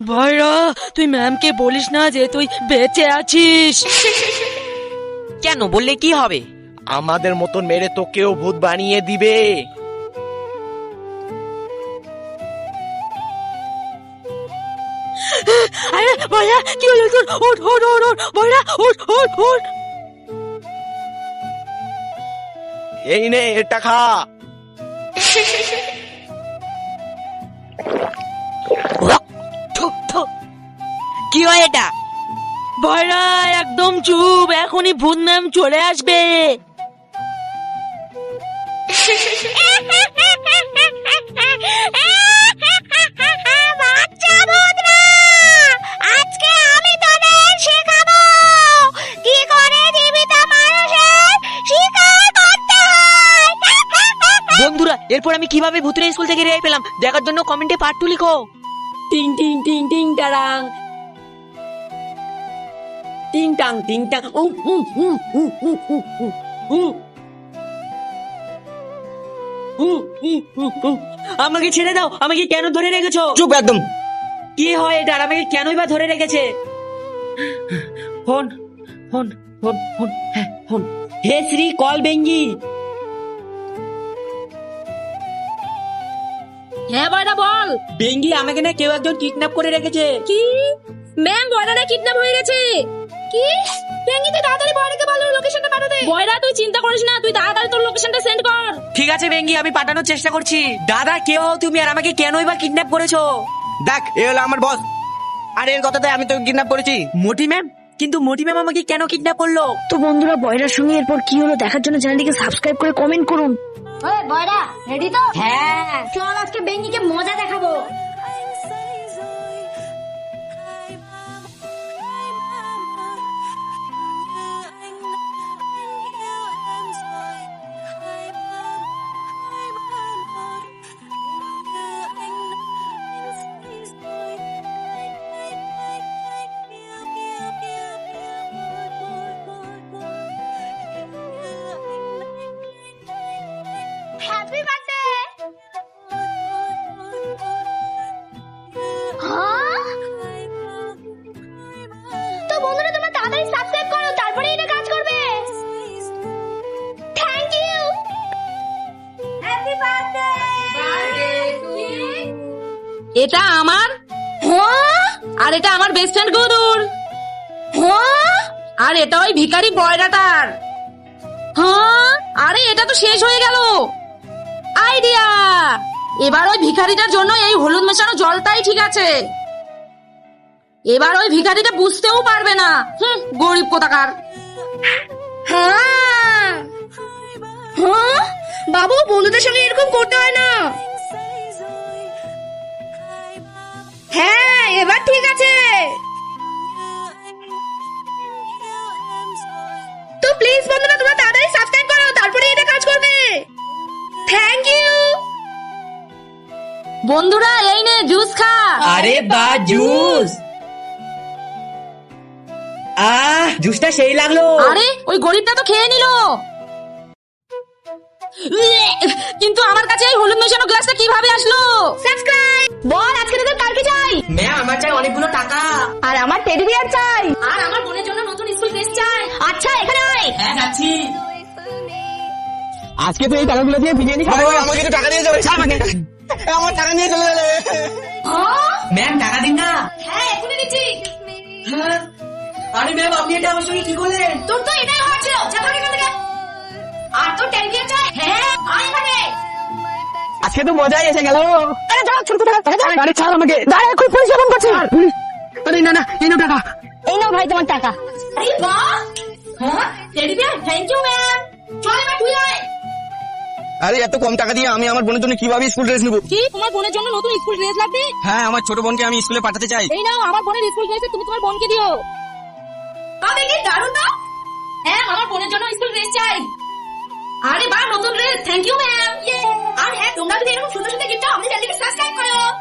ভাইরা তুই ম্যামকে বলিস না যে তুই বেঁচে আছিস। কেন, বললে কি হবে? আমাদের মতন মেরে তোকেও ভূত বানিয়ে দিবে। আরে ভাইয়া কি হলো তোর? ওঠ ওঠ ওঠ ওঠ ভাইরা, ওঠ ওঠ ওঠ। এই নে এটা খা। কি হয় এটা? ভাইরা একদম চুপ, এখনই ভূত ম্যাম চলে আসবে। বন্ধুরা, এরপর আমি কিভাবে ভূতের স্কুল থেকে রেহাই পেলাম দেখার জন্য কমেন্টে পার্ট 2 লিখো। টিং টিং টিং টিং টারাং, টিং টাং টিং টাং। আমাকে ছেড়ে দাও, আমাকে কেন ধরে রেখেছো? চুপ একদম। কি হয় এটা? আর আমাকে কেনই বা ধরে রেখেছে? ফোন ফোন ফোন ফোন, হ্যাঁ ফোন। হে শ্রী, কল বেঙ্গি। হ্যাঁ বয়রা বল। বেঙ্গি, আমাকে না কেউ একজন কিডন্যাপ করে রেখেছে। কি? ম্যাম বয়রাটা কিডন্যাপ হয়ে গেছে। কি? বেঙ্গি তুই তাড়াতাড়ি বয়রাকে বল লোকেশনটা পাঠাতে। বয়রা তুই চিন্তা করিস না, তুই তাড়াতাড়ি তোর লোকেশনটা সেন্ড কর। ঠিক আছে বেঙ্গি, আমি পাঠানোর চেষ্টা করছি। দাদা, কে হও তুমি আর আমাকে কেনই বা কিডন্যাপ করেছো? দেখ, এ হলো আমার বস, আর এর কথাতে আমি তোকে কিডন্যাপ করেছি। মোটি ম্যাম? কিন্তু মোটি ম্যাম আমাকে কেন কিডন্যাপ করলো? তো বন্ধুরা, বয়রার সঙ্গে এরপর কি হলো দেখার জন্য চ্যানেলটিকে সাবস্ক্রাইব করে কমেন্ট করুন। ওই বয়রা রেডি তো? হ্যাঁ, চল আজকে বেঙ্গিকে মজা দেখাবো। Happy birthday. তো বন্ধুরা, তোমরা তাড়াতাড়ি সাবস্ক্রাইব করো, তারপরে এটা কাজ করবে। Thank you. Happy birthday. এটা আমার, হ্যাঁ আর এটা আমার বেস্ট ফ্রেন্ড গৌরুর, হ্যাঁ আর এটা ওই ভিখারি বয়রাটার। হ্যাঁ। আরে এটা তো শেষ হয়ে গেল। আইডিয়া! এবার ওই ভিখারিটার জন্য এই হলুদ মেশানো জলটাই ঠিক আছে। এবার ওই ভিখারিটা বুঝতেও পারবে না। গরিব কোথাকার। হ্যাঁ হ্যাঁ বাবু, বন্ধুদের সঙ্গে এরকম করতে হয় না। হ্যাঁ, এবার ঠিক আছে। তো প্লিজ বন্ধুরা, তোমরা তাড়াতাড়ি সাবস্ক্রাইব করো, তারপরে এটা কাজ করবে। Thank you. বন্ধুরা, এই নে জুস খা। আরে বা, জুস! জুসটা সেই লাগলো। আরে ওই গরিবটা তো খেয়ে নিল, কিন্তু আমার কাছে এই হলুদ মেশানো গ্লাসটা কিভাবে আসলো? সাবস্ক্রাইব। বল আজকে তোদের কালকে চাই। ম্যাম, আমার চাই অনেকগুলো টাকা। আর আমার টেডি বিয়ার চাই। আর আমার বোনের জন্য নতুন স্কুল ড্রেস চাই। আচ্ছা, এখানে আয়। হ্যাঁ, যাচ্ছি। আজকে তো এই টাকাগুলো দিয়ে বিরিয়ানি খাবো। আমাকে একটু টাকা দিয়ে যাবে। আমার টাকা নিয়ে চলে যাবে। ম্যাম, টাকা দিন না। হ্যাঁ, এখনই দিচ্ছি। হ্যাঁ। আরে ম্যাম, আপনি এটা আমার সঙ্গে কি করলেন? তোর তো এটাই হওয়ার ছিল। যা ভাগ এখান থেকে। আর তোর টেডি বিয়ার চাই? হ্যাঁ, আয় এখানে। আজকে তো মজাই এসে গেল। আরে দাঁড়া, ছোট আরে ছাড় আমাকে। দাঁড়া, এখন পুলিশ ফোন করছে। আরে না না, এই নাও টাকা। এই নাও ভাই তোমার টাকা। আরে বাহ! হ্যাঁ, teddy bear, thank you ma'am. চল এবার তুই আয়। আরে এত কম টাকা দিয়ে আমি আমার বোনের জন্য কিভাবে স্কুল ড্রেস নেবো? কি, তোমার বোনের জন্য নতুন স্কুল ড্রেস লাগবে? হ্যাঁ, আমার ছোট বোনকে আমি স্কুলে পাঠাতে চাই। এই নাও আমার বোনের স্কুল ড্রেস, তুমি তোমার বোনকে দিও। তবে কি দারুণ তো? হ্যাঁ, আমার বোনের জন্য স্কুল ড্রেস চাই। আরে বাহ, নতুন ড্রেস, থ্যাংক ইউ ম্যাম। আর হ্যাঁ, তোমরা যদি এরকম সুন্দর সুন্দর গিফট চাও, আমাদের চ্যানেলকে সাবস্ক্রাইব করো।